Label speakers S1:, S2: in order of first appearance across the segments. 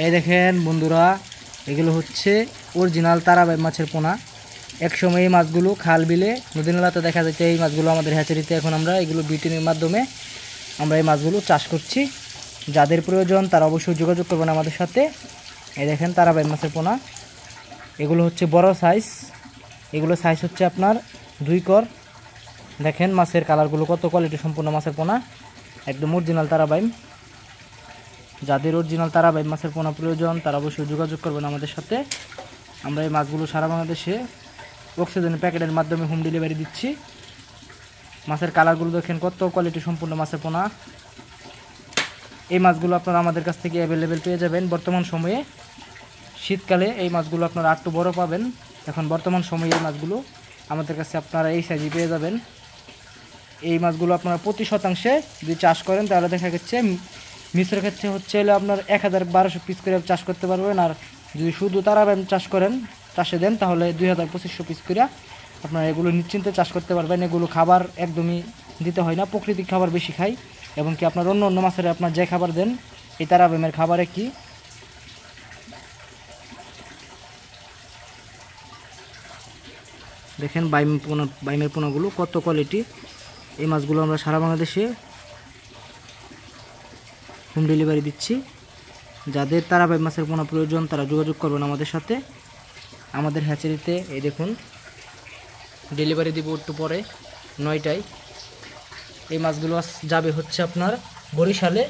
S1: এই দেখেন বন্ধুরা, এগুলো হচ্ছে অরিজিনাল তারাবাই মাছের পোনা। একসময় এই মাছগুলো খাল বিলে নদী নালাতে দেখা যাচ্ছে। এই মাছগুলো আমাদের হ্যাচারিতে এখন আমরা এগুলো বিটিনের মাধ্যমে আমরা এই মাছগুলো চাষ করছি। যাদের প্রয়োজন তারা অবশ্যই যোগাযোগ করবেন আমাদের সাথে। এই দেখেন তারাবাই মাছের পোনা, এগুলো হচ্ছে বড় সাইজ। এগুলো সাইজ হচ্ছে আপনার 2 কর। দেখেন মাছের কালারগুলো কত কোয়ালিটি সম্পূর্ণ মাছের পোনা, একদম অরিজিনাল তারাবাই। যাদের অরিজিনাল তারাবাই মাছের পোনা প্রয়োজন তারা অবশ্যই যোগাযোগ করবেন আমাদের সাথে। আমরা এই মাছগুলো সারা বাংলাদেশে অক্সিজেনের প্যাকেটের মাধ্যমে হোম ডেলিভারি দিচ্ছি। মাছের কালারগুলো দেখেন কত কোয়ালিটি সম্পূর্ণ মাছের পোনা। এই মাছগুলো আপনারা আমাদের কাছ থেকে অ্যাভেলেবেল পেয়ে যাবেন। বর্তমান সময়ে শীতকালে এই মাছগুলো আপনারা একটু বড় পাবেন। এখন বর্তমান সময়ে এই মাছগুলো আমাদের কাছে আপনারা এই সাইজে পেয়ে যাবেন। এই মাছগুলো আপনারা প্রতি শতাংশে যদি চাষ করেন তাহলে দেখা যাচ্ছে মিশ্র ক্ষেত্রে হচ্ছে আপনার 1000-1200 পিস করে চাষ করতে পারবেন। আর যদি শুধু তারাবাই চাষ করেন, চাষে দেন, তাহলে 2000-2500 পিস করে আপনারা এগুলো নিশ্চিন্তে চাষ করতে পারবেন। এগুলো খাবার একদমই দিতে হয় না, প্রাকৃতিক খাবার বেশি খাই। এবং কি আপনার অন্য অন্য মাছের আপনার যে খাবার দেন এই তারাবাইমের খাবারে কি দেখেন বাইমের পোনাগুলো কত কোয়ালিটি। এই মাছগুলো আমরা সারা বাংলাদেশে হোম ডেলিভারি দিচ্ছি। যাদের তারাবাই মাছের পোনা প্রয়োজন তারা যোগাযোগ করবেন আমাদের সাথে। আমাদের হ্যাচারিতে এই দেখুন ডেলিভারি দিব একটু পরে 9টায়। এই মাছগুলো যাবে হচ্ছে আপনার বরিশালে।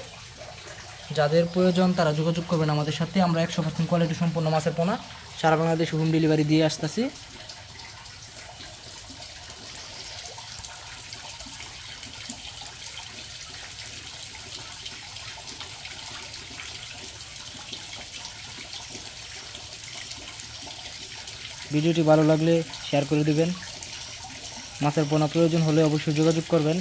S1: যাদের প্রয়োজন তারা যোগাযোগ করবেন আমাদের সাথে। আমরা 100% কোয়ালিটি সম্পূর্ণ মাছের পোনা সারা বাংলাদেশে হোম ডেলিভারি দিয়ে আসতেছি। ভিডিওটি ভালো লাগলে শেয়ার করে দিবেন। মাছের পোনা প্রয়োজন হলে অবশ্যই যোগাযোগ করবেন।